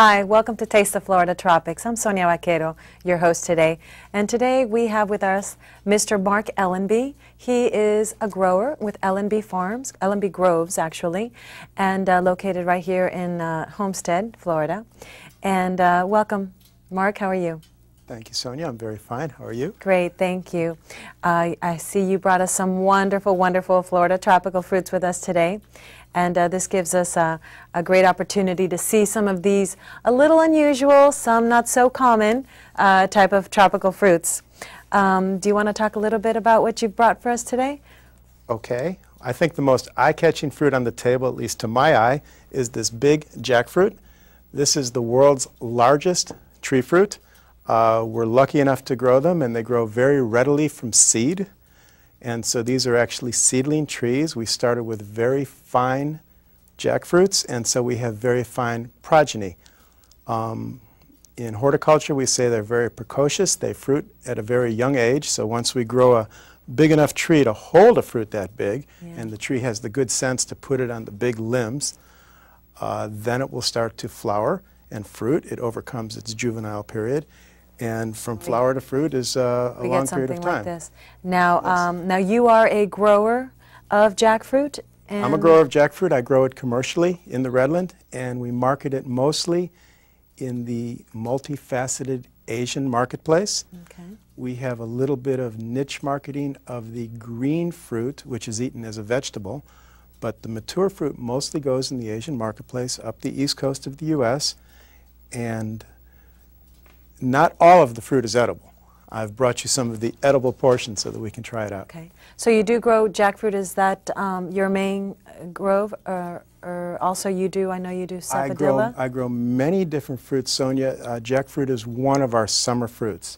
Hi, welcome to Taste of Florida Tropics. I'm Sonia Baquero, your host today. And today we have with us Mr. Mark Ellenby. He is a grower with Ellenby Farms, Ellenby Groves actually, and located right here in Homestead, Florida. And welcome, Mark. How are you? Thank you, Sonia. I'm very fine. How are you? Great, thank you. I see you brought us some wonderful, wonderful Florida tropical fruits with us today. And this gives us a great opportunity to see some of these a little unusual, some not so common type of tropical fruits. Do you want to talk a little bit about what you've brought for us today? Okay. I think the most eye-catching fruit on the table, at least to my eye, is this big jackfruit. This is the world's largest tree fruit. We're lucky enough to grow them, and they grow very readily from seed. And so these are actually seedling trees. We started with very fine jackfruits, and so we have very fine progeny. In horticulture, we say they're very precocious. They fruit at a very young age, so once we grow a big enough tree to hold a fruit that big, and the tree has the good sense to put it on the big limbs, then it will start to flower and fruit. It overcomes its juvenile period. And from flower to fruit is a long period of time. Like this. Now, now you are a grower of jackfruit. And I'm a grower of jackfruit. I grow it commercially in the Redland, and we market it mostly in the multifaceted Asian marketplace. Okay. We have a little bit of niche marketing of the green fruit, which is eaten as a vegetable, but the mature fruit mostly goes in the Asian marketplace up the east coast of the U.S., and not all of the fruit is edible. I've brought you some of the edible portions so that we can try it out. Okay. So you do grow jackfruit. Is that your main grove, or also you do, I know you do sapodilla? I grow many different fruits, Sonia. Jackfruit is one of our summer fruits.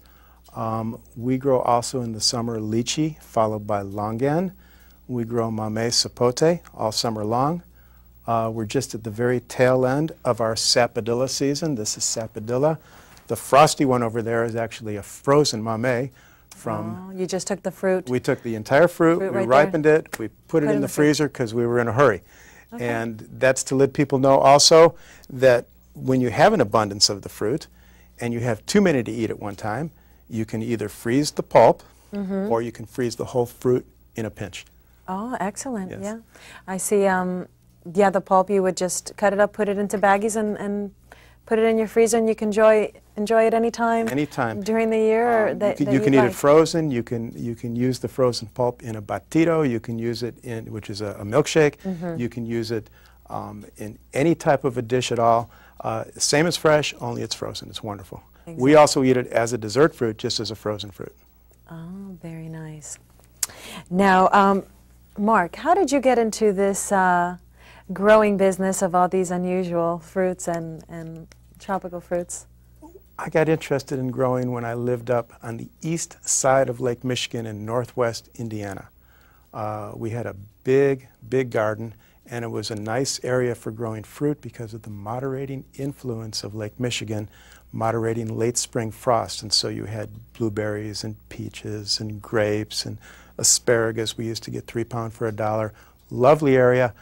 We grow also in the summer lychee, followed by longan. We grow mamey sapote all summer long. We're just at the very tail end of our sapodilla season. This is sapodilla. The frosty one over there is actually a frozen mamey from... Oh, you just took the fruit? We took the entire fruit, we right ripened it, we put it in the freezer because we were in a hurry. Okay. And that's to let people know also that when you have an abundance of the fruit and you have too many to eat at one time, you can either freeze the pulp or you can freeze the whole fruit in a pinch. Oh, excellent. Yes. Yeah. I see, yeah, the pulp, you would just cut it up, put it into baggies, and put it in your freezer, and you can enjoy it anytime. Anytime during the year. You can eat it frozen. You can use the frozen pulp in a batido. You can use it in, which is a milkshake. You can use it in any type of a dish at all. Same as fresh, only it's frozen. It's wonderful. Exactly. We also eat it as a dessert fruit, just as a frozen fruit. Oh, very nice. Now, Mark, how did you get into this growing business of all these unusual fruits and tropical fruits? I got interested in growing when I lived up on the east side of Lake Michigan in northwest Indiana. We had a big, big garden, and it was a nice area for growing fruit because of the moderating influence of Lake Michigan, moderating late spring frost. And so you had blueberries and peaches and grapes and asparagus. We used to get 3 pounds for $1. Lovely area.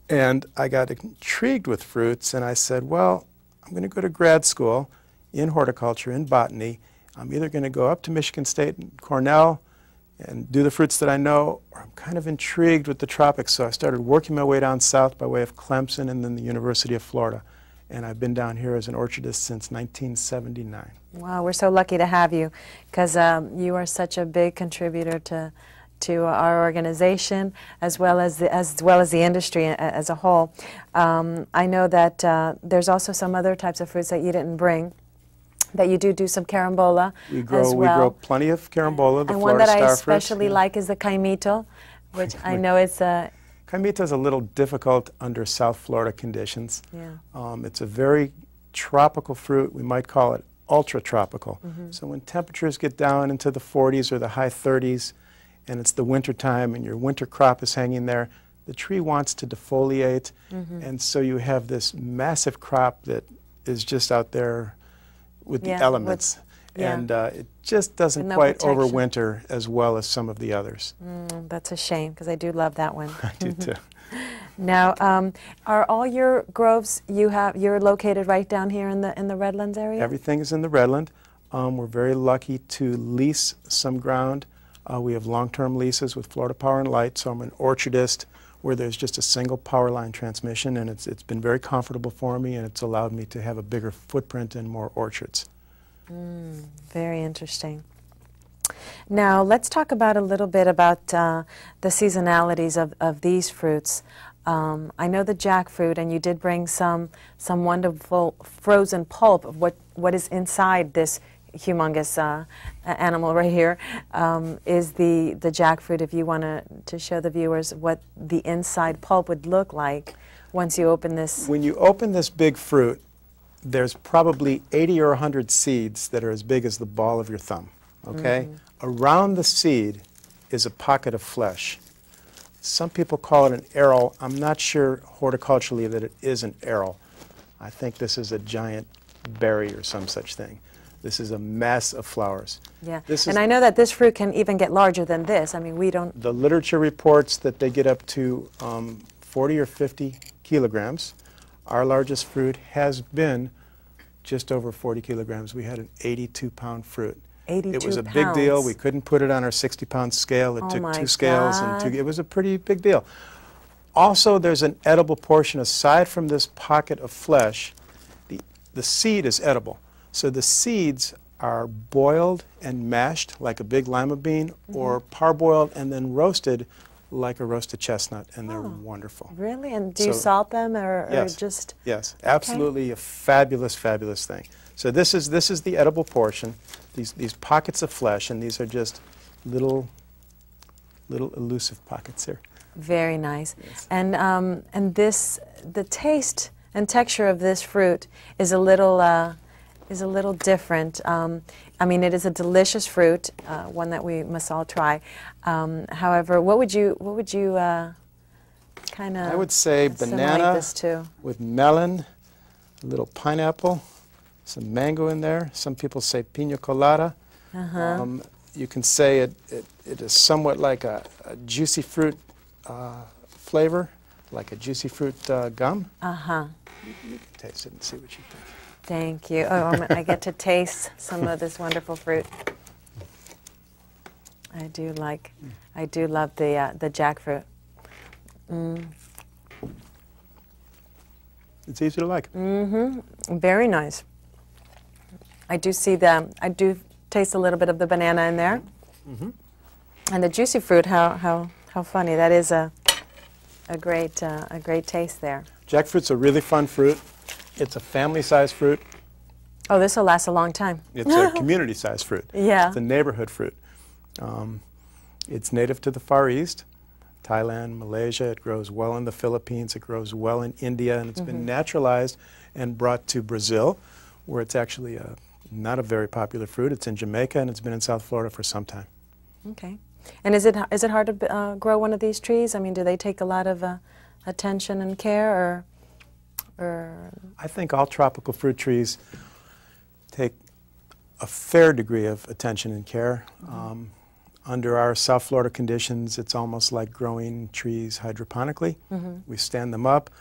And I got intrigued with fruits, and I said, well, I'm going to go to grad school in horticulture, in botany. I'm either going to go up to Michigan State and Cornell and do the fruits that I know, or I'm kind of intrigued with the tropics. So I started working my way down south by way of Clemson and then the University of Florida. And I've been down here as an orchardist since 1979. Wow, we're so lucky to have you, because you are such a big contributor to our organization, as well as the industry as a whole. I know that there's also some other types of fruits that you didn't bring, that you do some carambola as well. We grow plenty of carambola, the and Florida one that star I especially fruit. like is the caimito, which I know it's a... Caimito is a little difficult under South Florida conditions. Yeah. It's a very tropical fruit. We might call it ultra-tropical. So when temperatures get down into the 40s or the high 30s, and it's the winter time and your winter crop is hanging there, the tree wants to defoliate, and so you have this massive crop that is just out there with the elements. And it just doesn't quite overwinter as well as some of the others. That's a shame, because I do love that one. I do too. Now, are all your groves you're located right down here in the Redlands area? Everything is in the Redland. We're very lucky to lease some ground. We have long-term leases with Florida Power and Light, so I'm an orchardist where there's just a single power line transmission, and it's been very comfortable for me, and it's allowed me to have a bigger footprint and more orchards. Very interesting. Now, let's talk about a little bit about the seasonalities of these fruits. I know the jackfruit, and you did bring some wonderful frozen pulp of what is inside this humongous animal right here, is the jackfruit. If you want to show the viewers what the inside pulp would look like once you open this. When you open this big fruit, there's probably 80 or 100 seeds that are as big as the ball of your thumb, okay? Around the seed is a pocket of flesh. Some people call it an arrow. I'm not sure horticulturally that it is an arrow. I think this is a giant berry or some such thing. This is a mass of flowers. Yeah, and I know that this fruit can even get larger than this. I mean, we don't... The literature reports that they get up to 40 or 50 kilograms. Our largest fruit has been just over 40 kilograms. We had an 82-pound fruit. 82 It was a pounds. big deal. We couldn't put it on our 60-pound scale. It took 2 scales. And it was a pretty big deal. Also, there's an edible portion aside from this pocket of flesh. The seed is edible. So the seeds are boiled and mashed like a big lima bean, or parboiled and then roasted like a roasted chestnut, and they're wonderful. Really? And do you salt them, or just? Yes, absolutely a fabulous, fabulous thing. So this is the edible portion. These pockets of flesh, and these are just little elusive pockets here. Very nice. Yes. And the taste and texture of this fruit is a little different. I mean, it is a delicious fruit, one that we must all try. However, what would you kind of? I would say banana this to? With melon, a little pineapple, some mango in there. Some people say pina colada. You can say it is somewhat like a juicy fruit flavor, like a juicy fruit gum. You can taste it and see what you think. Thank you. Oh, I get to taste some of this wonderful fruit. I do love the jackfruit. It's easy to like. Very nice. I do taste a little bit of the banana in there. And the juicy fruit, how funny. That is a great taste there. Jackfruit's a really fun fruit. It's a family-sized fruit. Oh, this will last a long time. It's a community-sized fruit. Yeah. It's a neighborhood fruit. It's native to the Far East, Thailand, Malaysia. It grows well in the Philippines. It grows well in India, and it's been naturalized and brought to Brazil, where it's actually not a very popular fruit. It's in Jamaica, and it's been in South Florida for some time. Okay. And is it hard to grow one of these trees? I mean, do they take a lot of attention and care, or? I think all tropical fruit trees take a fair degree of attention and care. Under our South Florida conditions, it's almost like growing trees hydroponically. We stand them up.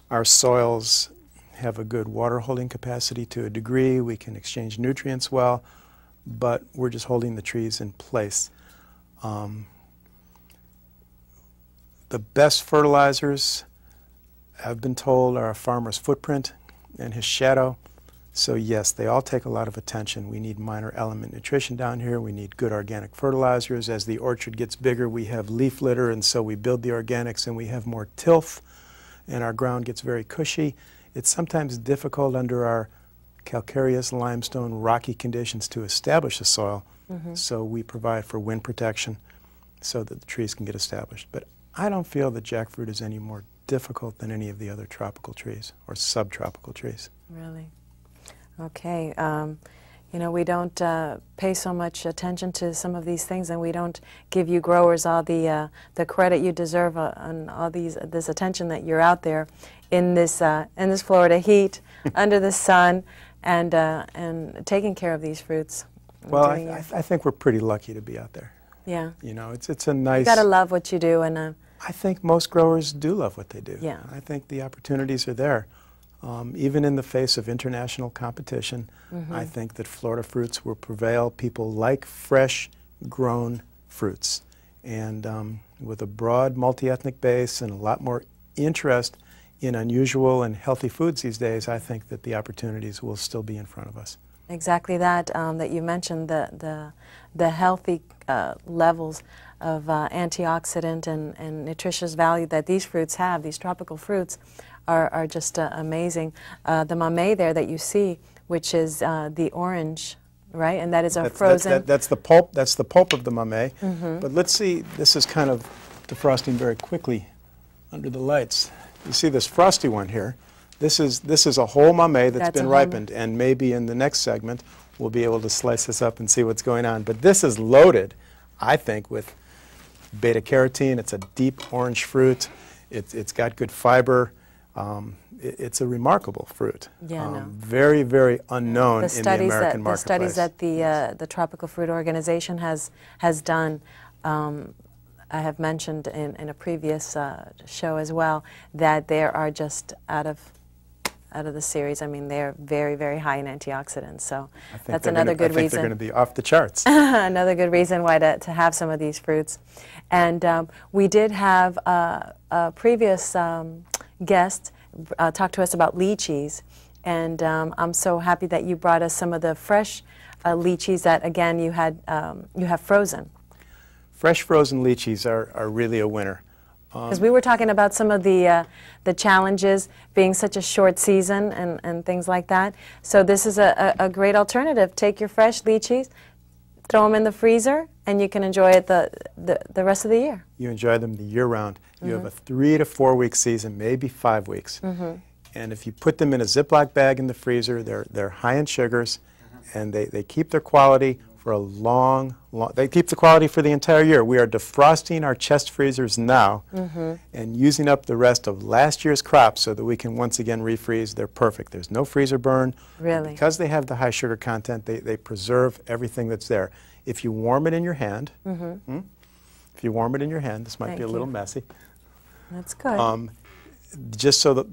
Our soils have a good water holding capacity to a degree. We can exchange nutrients well, but we're just holding the trees in place. The best fertilizers, I've been told, are a farmer's footprint and his shadow. So yes, they all take a lot of attention. We need minor element nutrition down here. We need good organic fertilizers. As the orchard gets bigger, we have leaf litter, and so we build the organics and we have more tilth, and our ground gets very cushy. It's sometimes difficult under our calcareous limestone rocky conditions to establish a soil, so we provide for wind protection so that the trees can get established. But I don't feel that jackfruit is any more difficult than any of the other tropical trees or subtropical trees. Really? Okay. You know, we don't pay so much attention to some of these things, and we don't give you growers all the credit you deserve on all this attention that you're out there in this Florida heat, under the sun, and taking care of these fruits. Well, I think we're pretty lucky to be out there. Yeah. You know, it's a nice. You gotta love what you do, and I think most growers do love what they do. Yeah. I think the opportunities are there. Even in the face of international competition, I think that Florida fruits will prevail. People like fresh grown fruits. And with a broad multi-ethnic base and a lot more interest in unusual and healthy foods these days, I think that the opportunities will still be in front of us. Exactly that, that you mentioned, the healthy levels of antioxidant and nutritious value that these fruits have, these tropical fruits, are just amazing. The mamey there that you see, which is the orange, right? And that is a frozen. That's the pulp. That's the pulp of the mamey. But let's see. This is kind of defrosting very quickly under the lights. You see this frosty one here. This is a whole mamey that's been ripened, and maybe in the next segment we'll be able to slice this up and see what's going on. But this is loaded, I think, with beta carotene. It's a deep orange fruit. It's got good fiber. It's a remarkable fruit. Yeah, very, very unknown in the American marketplace. The studies that the Tropical Fruit Organization has done, I have mentioned in a previous show as well, that they are just out of the series. I mean, they're very, very high in antioxidants. So that's another good reason. I think they're going to be off the charts. Another good reason why to have some of these fruits. And we did have a previous guest talk to us about lychees, and I'm so happy that you brought us some of the fresh lychees that, again, you have frozen. Fresh frozen lychees are really a winner. Because we were talking about some of the challenges being such a short season and things like that. So this is a great alternative. Take your fresh lychees, throw them in the freezer, and you can enjoy it the rest of the year. You enjoy them the year round. You have a 3 to 4 week season, maybe 5 weeks. And if you put them in a Ziploc bag in the freezer, they're high in sugars, and they keep their quality for a long, they keep the quality for the entire year. We are defrosting our chest freezers now and using up the rest of last year's crop so that we can once again refreeze. They're perfect. There's no freezer burn. Really? Because they have the high sugar content, they preserve everything that's there. If you warm it in your hand, if you warm it in your hand, this might be a little messy. That's good. Just so that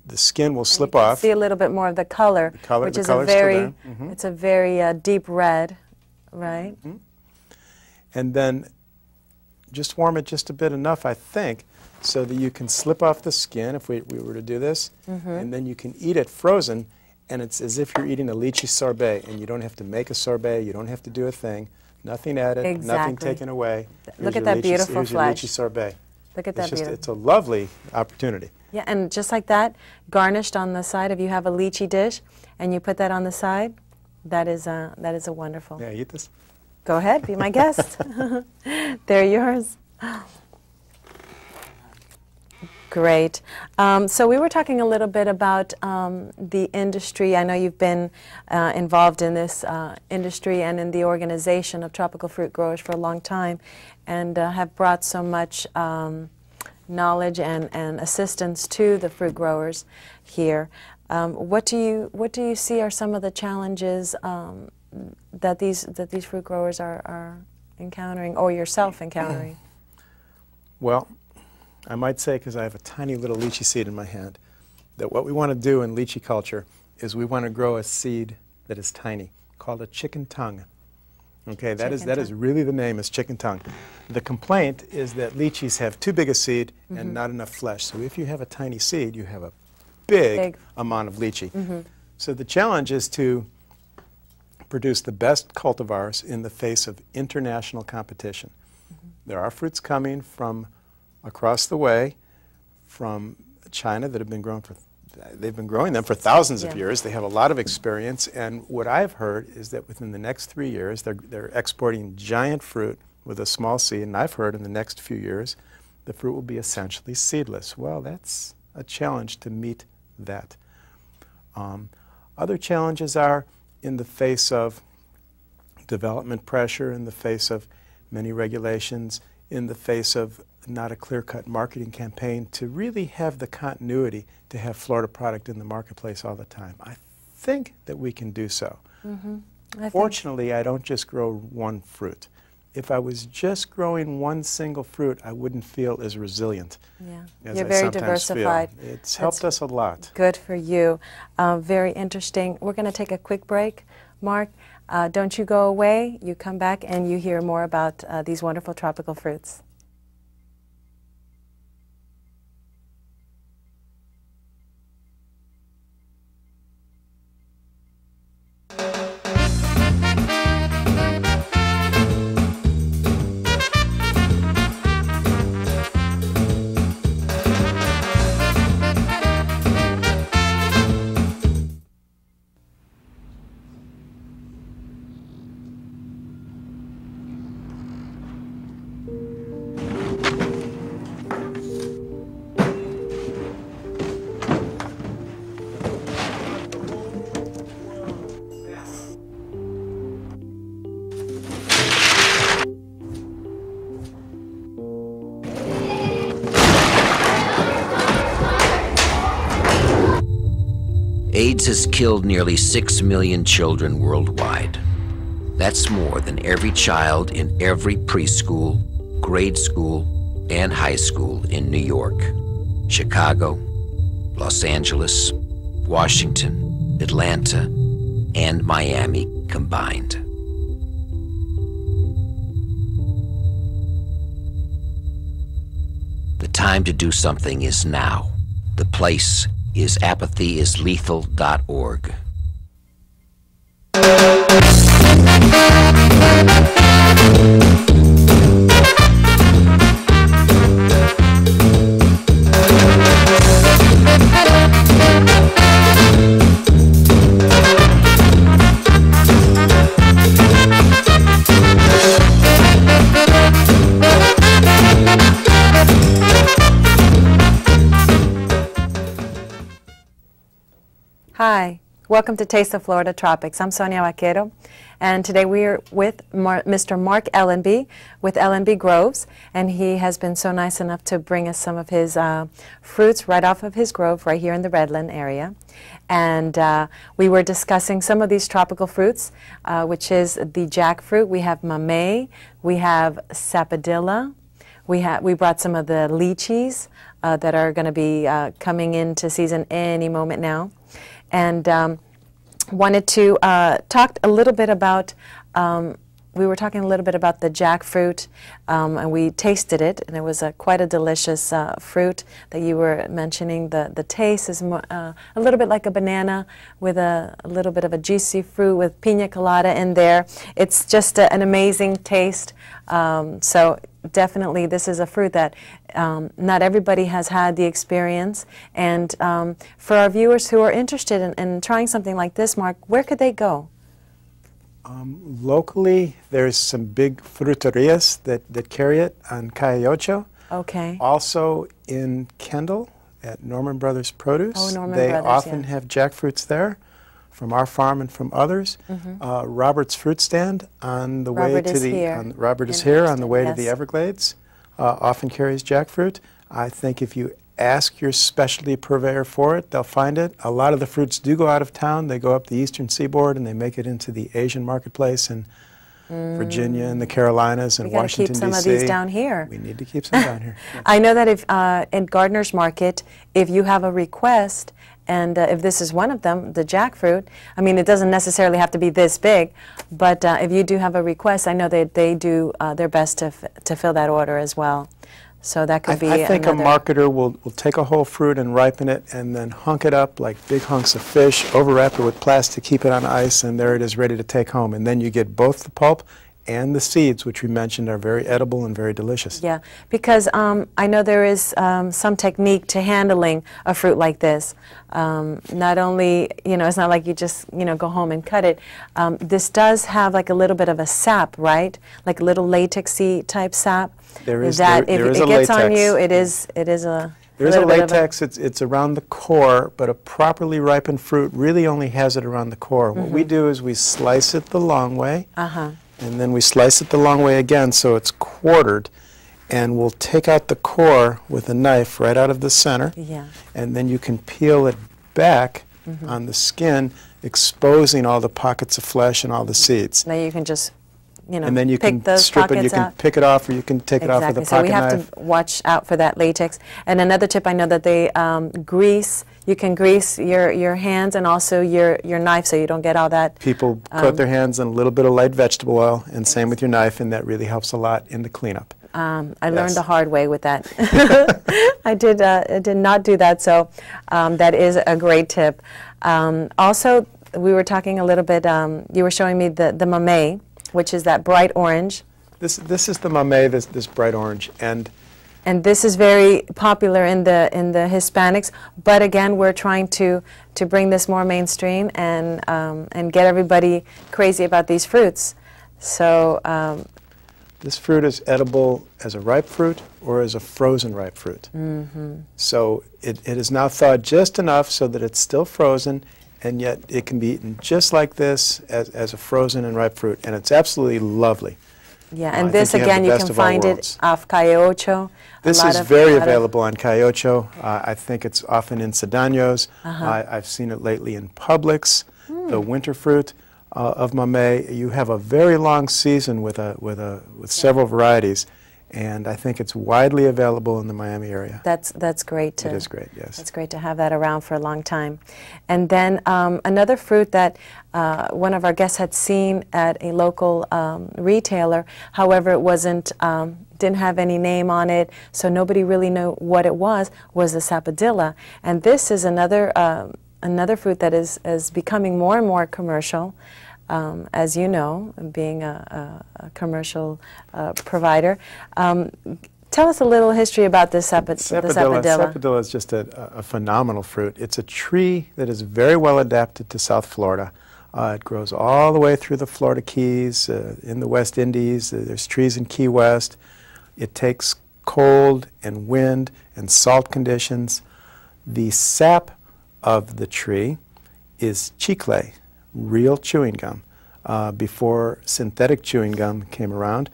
the skin will slip off. See a little bit more of the color, which is a very, it's a very deep red, right? And then just warm it just a bit enough, I think, so that you can slip off the skin if we were to do this, and then you can eat it frozen, and it's as if you're eating a lychee sorbet, and you don't have to make a sorbet, you don't have to do a thing, nothing added, nothing taken away. Look at that beautiful flesh. Lychee sorbet. Look at that beautiful. It's a lovely opportunity. Yeah, and just like that, garnished on the side, if you have a lychee dish and you put that on the side, that is a wonderful. Yeah, eat this. Go ahead, be my guest. They're yours. Great. So we were talking a little bit about the industry. I know you've been involved in this industry and in the organization of tropical fruit growers for a long time, and have brought so much knowledge and assistance to the fruit growers here. What do you see are some of the challenges that these fruit growers are encountering, or yourself encountering? Well, I might say, because I have a tiny little lychee seed in my hand, that what we want to do in lychee culture is we want to grow a seed that is tiny, called a chicken tongue. Okay, that is really the name, is chicken tongue. The complaint is that lychees have too big a seed and not enough flesh. So if you have a tiny seed, you have a big amount of lychee. So the challenge is to produce the best cultivars in the face of international competition. There are fruits coming from across the way, from China, that have been grown for, they've been growing them for thousands of years. They have a lot of experience, and what I've heard is that within the next 3 years, they're exporting giant fruit with a small seed, and I've heard in the next few years, the fruit will be essentially seedless. Well, that's a challenge to meet that. Other challenges are in the face of development pressure, in the face of many regulations, in the face of not a clear-cut marketing campaign, to really have the continuity to have Florida product in the marketplace all the time. I think that we can do so. Fortunately, I don't just grow one fruit. if I was just growing one single fruit, I wouldn't feel as resilient as You're I very sometimes diversified. feel. It's helped us a lot. Good for you. Very interesting. We're going to take a quick break, Mark. Don't you go away. You come back and you hear more about these wonderful tropical fruits. AIDS has killed nearly 6 million children worldwide. That's more than every child in every preschool, grade school, and high school in New York, Chicago, Los Angeles, Washington, Atlanta, and Miami combined. The time to do something is now. The place is apathyisLethal.org. Hi, welcome to Taste of Florida Tropics. I'm Sonia Baquero, and today we are with Mr. Mark Ellenby with Ellenby Groves, and he has been so nice enough to bring us some of his fruits right off of his grove right here in the Redland area. And we were discussing some of these tropical fruits, which is the jackfruit. We have mamey, we have sapodilla, we brought some of the lychees that are going to be coming into season any moment now. And wanted to talk a little bit about, we were talking a little bit about the jackfruit, and we tasted it, and it was quite a delicious fruit that you were mentioning. The taste is a little bit like a banana with a little bit of a juicy fruit with pina colada in there. It's just an amazing taste. So definitely this is a fruit that not everybody has had the experience. And for our viewers who are interested in trying something like this, Mark, where could they go? Locally, there's some big fruterias that carry it on Calle Ocho. Okay. Also in Kendall at Norman Brothers Produce. Oh, Norman they Brothers, often yeah. have jackfruits there from our farm and from others. Robert's Fruit Stand on the way to the Robert is here on the way to the Everglades often carries jackfruit. I think if you ask your specialty purveyor for it, they'll find it. A lot of the fruits do go out of town. They go up the eastern seaboard and they make it into the Asian marketplace in Virginia and the Carolinas and Washington, D.C. We got to keep some of these down here. We need to keep some down here. Yes. I know that if in Gardner's Market, if you have a request, and if this is one of them, the jackfruit, I mean, it doesn't necessarily have to be this big, but if you do have a request, I know that they do their best to fill that order as well. So that could be I think a marketer will take a whole fruit and ripen it and then hunk it up like big hunks of fish, overwrap it with plastic, keep it on ice, and there it is ready to take home. And then you get both the pulp and the seeds, which we mentioned are very edible and very delicious. Yeah, because I know there is some technique to handling a fruit like this. Not only, you know, it's not like you just, you know, go home and cut it. This does have like a little bit of a sap, right? Like a little latexy type sap. There is that there if is it a gets latex. on you, it is a There's a latex. It's around the core, but a properly ripened fruit really only has it around the core. What we do is we slice it the long way, and then we slice it the long way again so it's quartered, and we'll take out the core with a knife right out of the center, and then you can peel it back on the skin, exposing all the pockets of flesh and all the seeds. Now you can just you know, and then you pick can those strip it. You pockets can out. pick it off, or you can take it off with a Exactly. pocket So we have knife. to watch out for that latex. And another tip, I know that they grease. You can grease your hands and also your knife, so you don't get all that. People coat their hands in a little bit of light vegetable oil, and same with your knife, and that really helps a lot in the cleanup. I learned the hard way with that. I did not do that, so that is a great tip. Also, we were talking a little bit, you were showing me the mamey, which is that bright orange. This is the mamey, this bright orange, and this is very popular in the Hispanics, but again, we're trying to bring this more mainstream and get everybody crazy about these fruits. So this fruit is edible as a ripe fruit or as a frozen ripe fruit. So it is now thawed just enough so that it's still frozen, and yet it can be eaten just like this as a frozen and ripe fruit, and it's absolutely lovely. Yeah, and this again, you can find it off Calle Ocho. This is very available on Calle Ocho. I think it's often in Sedaños. I've seen it lately in Publix. The winter fruit of mamey. You have a very long season with several varieties, and I think it's widely available in the Miami area. That's great. It is great, yes. That's great to have that around for a long time. And then another fruit that one of our guests had seen at a local retailer, however, it wasn't didn't have any name on it, so nobody really knew what it was the sapodilla. And this is another another fruit that is becoming more and more commercial. As you know, being a commercial provider. Tell us a little history about this sapodilla. Sapodilla is just a phenomenal fruit. It's a tree that is very well adapted to South Florida. It grows all the way through the Florida Keys, in the West Indies. There's trees in Key West. It takes cold and wind and salt conditions. The sap of the tree is chicle, real chewing gum. Before synthetic chewing gum came around,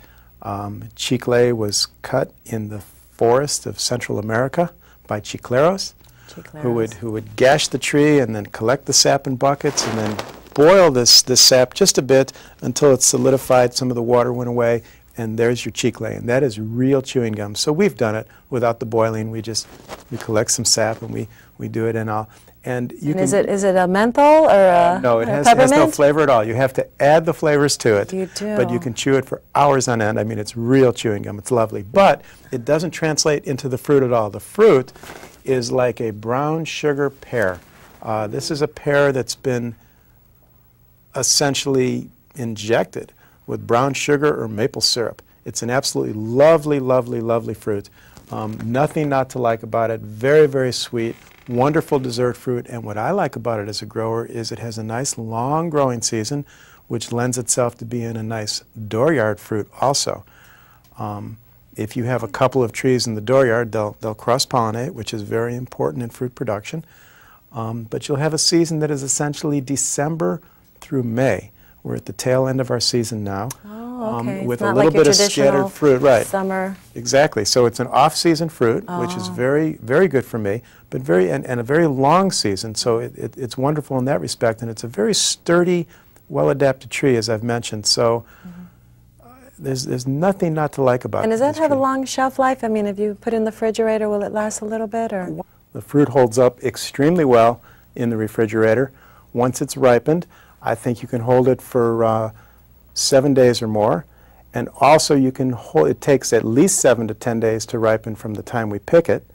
chicle was cut in the forest of Central America by chicleros, who would gash the tree and then collect the sap in buckets and then boil this sap just a bit until it's solidified, some of the water went away, and there's your chicle, and that is real chewing gum. So we've done it without the boiling. We collect some sap and we do it in all. And is it a menthol or a no, it has no flavor at all. You have to add the flavors to it. You do. But you can chew it for hours on end. I mean, it's real chewing gum. It's lovely. But it doesn't translate into the fruit at all. The fruit is like a brown sugar pear. This is a pear that's been essentially injected with brown sugar or maple syrup. It's an absolutely lovely, lovely, lovely fruit. Nothing not to like about it. Very, very sweet. Wonderful dessert fruit, and what I like about it as a grower is it has a nice long growing season, which lends itself to being a nice dooryard fruit also. If you have a couple of trees in the dooryard, they'll cross-pollinate, which is very important in fruit production. But you'll have a season that is essentially December through May. We're at the tail end of our season now. Okay. With a little bit of scattered fruit, right? Summer. Exactly. So it's an off-season fruit, which is very, very good for me, but and a very long season. So it's wonderful in that respect, and it's a very sturdy, well-adapted tree, as I've mentioned. So there's nothing not to like about it. And does that have a long shelf life? I mean, if you put it in the refrigerator, will it last a little bit, or? The fruit holds up extremely well in the refrigerator. Once it's ripened, I think you can hold it for 7 days or more, and also you can hold it takes at least 7 to 10 days to ripen from the time we pick it,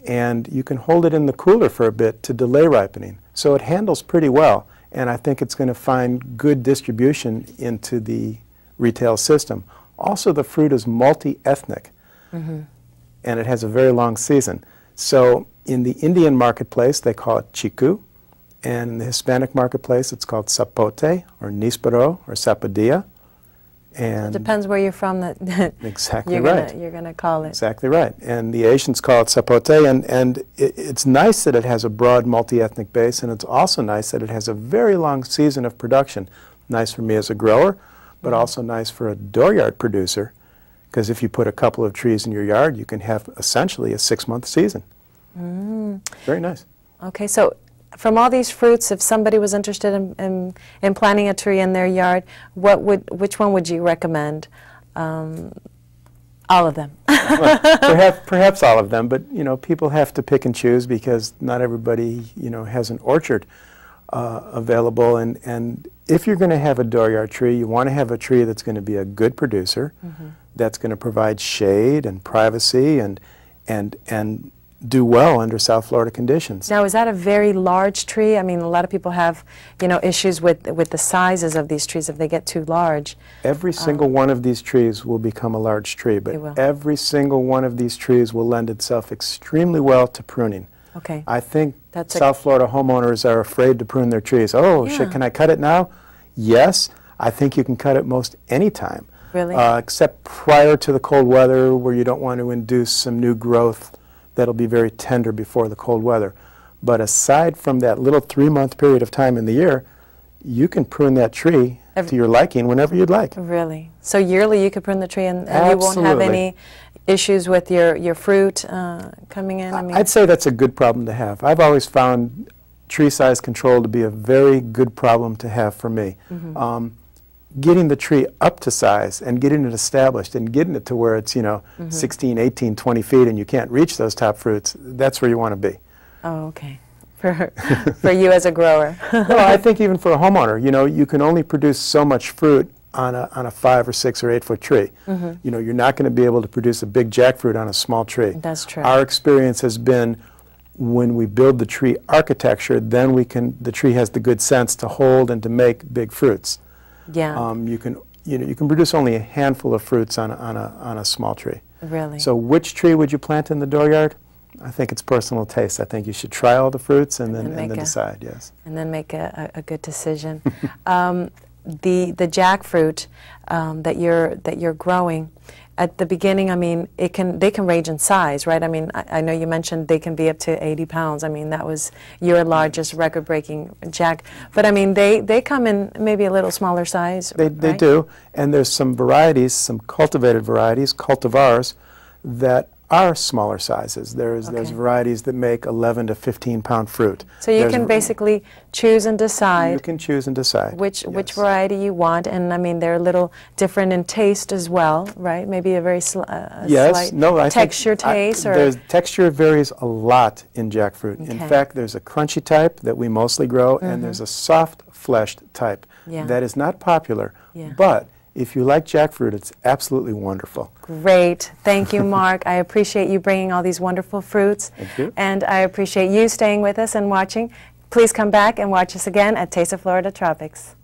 and you can hold it in the cooler for a bit to delay ripening. So it handles pretty well, and I think it's going to find good distribution into the retail system. Also, the fruit is multi-ethnic, and it has a very long season. So in the Indian marketplace, they call it chiku. And in the Hispanic marketplace, it's called sapote, or níspero, or sapodilla. And it depends where you're from. Exactly right. You're gonna call it. Exactly right. And the Asians call it sapote, and it's nice that it has a broad multi-ethnic base, and it's also nice that it has a very long season of production. Nice for me as a grower, but also nice for a dooryard producer, because if you put a couple of trees in your yard, you can have essentially a 6-month season. Very nice. Okay, so from all these fruits, if somebody was interested in planting a tree in their yard, which one would you recommend? All of them. Well, perhaps all of them, but you know, people have to pick and choose because not everybody, you know, has an orchard available. And if you're going to have a dooryard tree, you want to have a tree that's going to be a good producer, that's going to provide shade and privacy and do well under South Florida conditions. Now, is that a very large tree? I mean, a lot of people have, you know, issues with the sizes of these trees if they get too large. Every single one of these trees will become a large tree, but every single one of these trees will lend itself extremely well to pruning. Okay. I think South Florida homeowners are afraid to prune their trees. Oh, can I cut it now? Yes, I think you can cut it most any time. Really? Except prior to the cold weather where you don't want to induce some new growth that'll be very tender before the cold weather. But aside from that little 3-month period of time in the year, you can prune that tree to your liking whenever you'd like. Really? So yearly you could prune the tree and you won't have any issues with your fruit coming in? I mean, I'd say that's a good problem to have. I've always found tree size control to be a very good problem to have for me. Getting the tree up to size and getting it established and getting it to where it's, you know, 16, 18, 20 feet and you can't reach those top fruits, that's where you want to be. Oh, okay. For you as a grower. Well, I think even for a homeowner, you know, you can only produce so much fruit on a 5 or 6 or 8 foot tree. You know, you're not going to be able to produce a big jackfruit on a small tree. That's true. Our experience has been when we build the tree architecture, then the tree has the good sense to hold and to make big fruits. Yeah. You can produce only a handful of fruits on a small tree. Really? So which tree would you plant in the dooryard? I think it's personal taste. I think you should try all the fruits and then decide. Yes. And then make a good decision. The jackfruit that you're growing, at the beginning, I mean, they can range in size, right? I mean, I know you mentioned they can be up to 80 pounds. I mean, that was your largest record-breaking jack. But I mean, they come in maybe a little smaller size. They do, and there's some varieties, some cultivated varieties, cultivars, that are smaller sizes. There's varieties that make 11 to 15 pound fruit. So you can basically choose and decide. You can choose and decide which variety you want, and I mean they're a little different in taste as well, right? Maybe a very slight texture taste. The texture varies a lot in jackfruit. In fact, there's a crunchy type that we mostly grow, and there's a soft-fleshed type that is not popular, but if you like jackfruit, it's absolutely wonderful. Great. Thank you, Mark. I appreciate you bringing all these wonderful fruits. Thank you. And I appreciate you staying with us and watching. Please come back and watch us again at Taste of Florida Tropics.